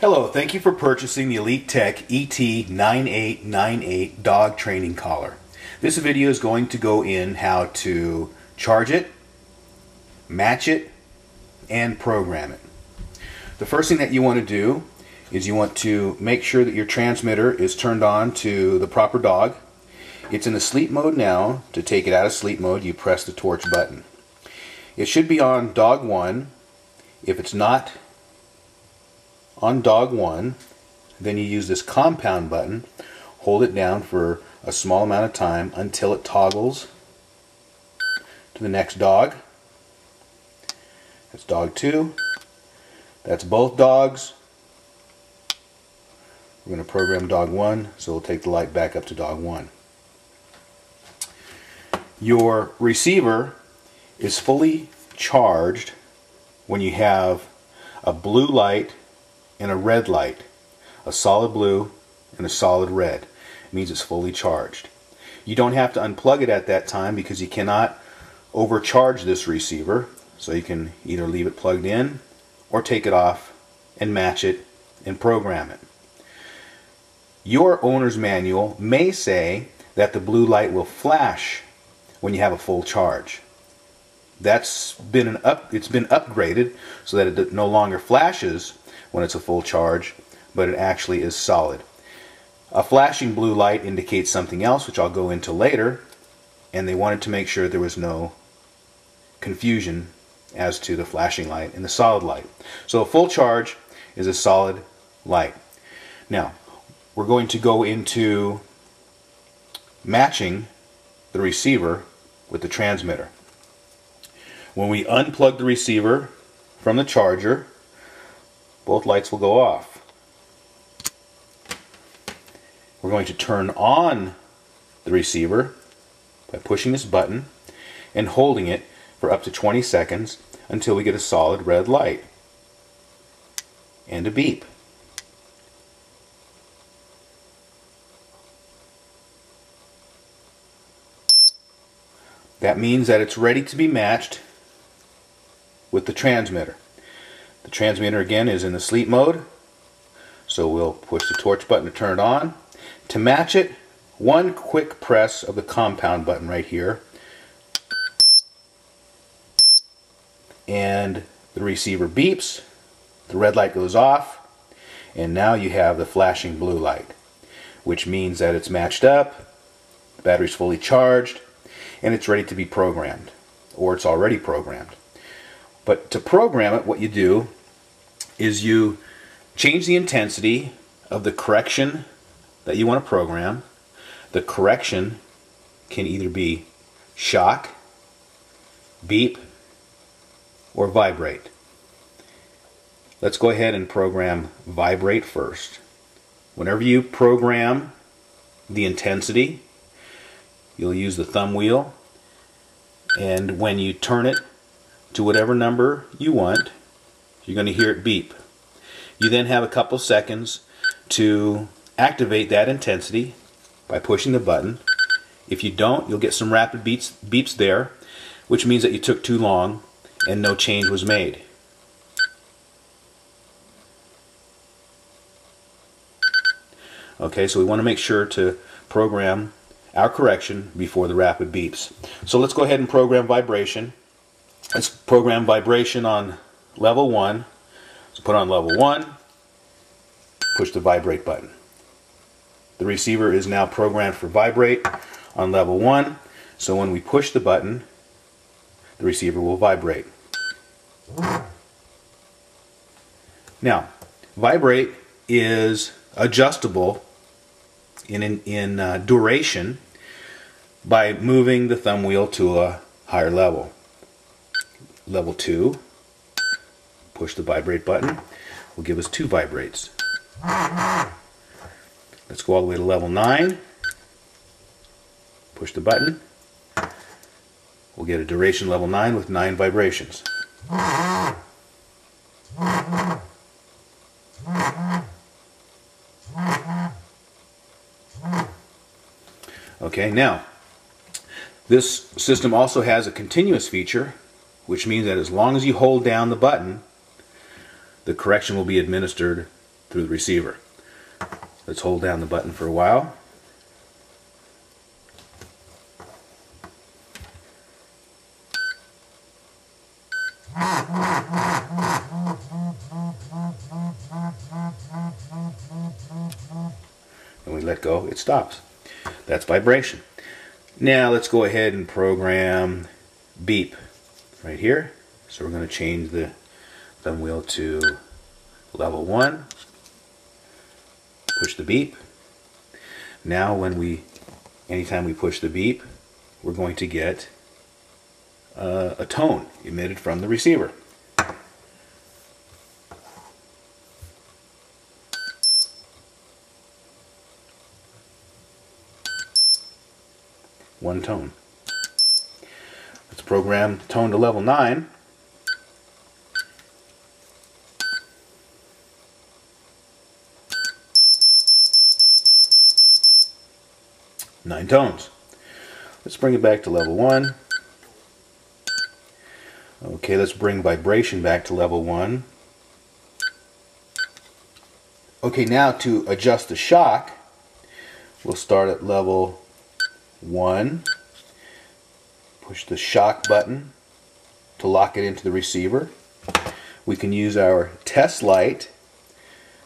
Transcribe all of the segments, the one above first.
Hello, thank you for purchasing the Elite Tech Et-9898 dog training collar. This video is going to go in how to charge it, match it, and program it. The first thing that you want to do is you want to make sure that your transmitter is turned on to the proper dog. It's in the sleep mode now. To take it out of sleep mode, you press the torch button. It should be on dog 1. If it's not on dog 1, then you use this compound button, hold it down for a small amount of time until it toggles to the next dog. That's dog 2. That's both dogs. We're going to program dog 1, so we'll take the light back up to dog 1. Your receiver is fully charged when you have a blue light and a red light, a solid blue and a solid red. It means it's fully charged. You don't have to unplug it at that time because you cannot overcharge this receiver, so you can either leave it plugged in or take it off and match it and program it. Your owner's manual may say that the blue light will flash when you have a full charge. It's been upgraded so that it no longer flashes when it's a full charge, but it actually is solid. A flashing blue light indicates something else, which I'll go into later, and they wanted to make sure there was no confusion as to the flashing light and the solid light. So a full charge is a solid light. Now, we're going to go into matching the receiver with the transmitter. When we unplug the receiver from the charger, both lights will go off. We're going to turn on the receiver by pushing this button and holding it for up to 20 seconds until we get a solid red light and a beep. That means that it's ready to be matched with the transmitter. The transmitter again is in the sleep mode, so we'll push the torch button to turn it on. To match it, one quick press of the compound button right here, and the receiver beeps, the red light goes off, and now you have the flashing blue light, which means that it's matched up, the battery's fully charged, and it's ready to be programmed, or it's already programmed. But to program it, what you do is you change the intensity of the correction that you want to program. The correction can either be shock, beep, or vibrate. Let's go ahead and program vibrate first. Whenever you program the intensity, you'll use the thumb wheel, and when you turn it to whatever number you want, you're going to hear it beep. You then have a couple seconds to activate that intensity by pushing the button. If you don't, you'll get some rapid beeps there, which means that you took too long and no change was made. Okay, so we want to make sure to program our correction before the rapid beeps. So let's go ahead and program vibration. Let's program vibration on level 1. So put on level 1, push the vibrate button. The receiver is now programmed for vibrate on level 1, so when we push the button, the receiver will vibrate. Now, vibrate is adjustable in duration by moving the thumb wheel to a higher level. Level 2, push the vibrate button, will give us 2 vibrates. Let's go all the way to level 9, push the button, we'll get a duration level 9 with 9 vibrations. Okay, now this system also has a continuous feature, which means that as long as you hold down the button, the correction will be administered through the receiver. Let's hold down the button for a while. And we let go, it stops. That's vibration. Now let's go ahead and program beep right here. So we're going to change the thumb wheel to level 1. Push the beep. Now anytime we push the beep, we're going to get a tone emitted from the receiver. One tone. Let's program the tone to level 9. Nine tones. Let's bring it back to level 1. Okay, let's bring vibration back to level 1. Okay, now to adjust the shock, we'll start at level 1. Push the shock button to lock it into the receiver. We can use our test light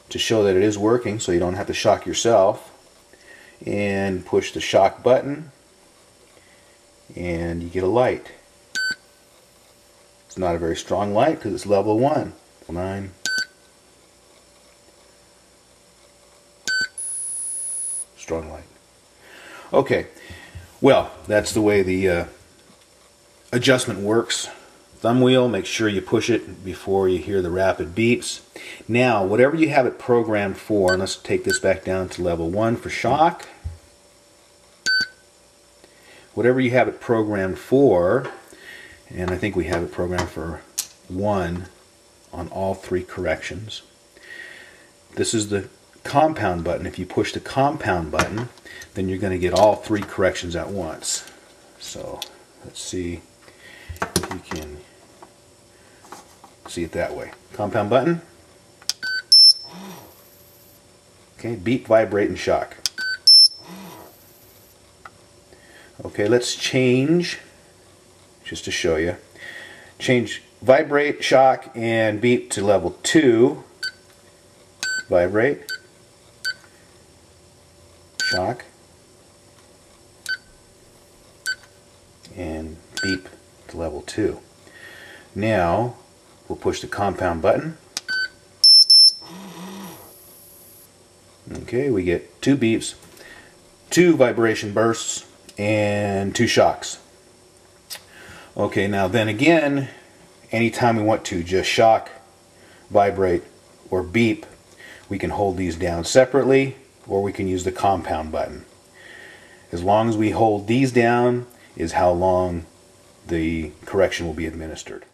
to show that it is working so you don't have to shock yourself. And push the shock button and you get a light. It's not a very strong light because it's level 1. 9. Strong light. Okay, well, that's the way the adjustment works. Thumb wheel, make sure you push it before you hear the rapid beeps. Now, whatever you have it programmed for, and let's take this back down to level 1 for shock. Whatever you have it programmed for, and I think we have it programmed for 1 on all 3 corrections. This is the compound button. If you push the compound button, then you're going to get all 3 corrections at once. So, let's see if you can see it that way. Compound button. Okay, beep, vibrate, and shock. Okay, let's change, just to show you, change vibrate, shock, and beep to level 2. Vibrate, shock, and beep to level 2. Now, we'll push the compound button. Okay, we get 2 beeps, 2 vibration bursts, and 2 shocks. Okay, now then again, anytime we want to just shock, vibrate, or beep, we can hold these down separately, or we can use the compound button. As long as we hold these down is how long the correction will be administered.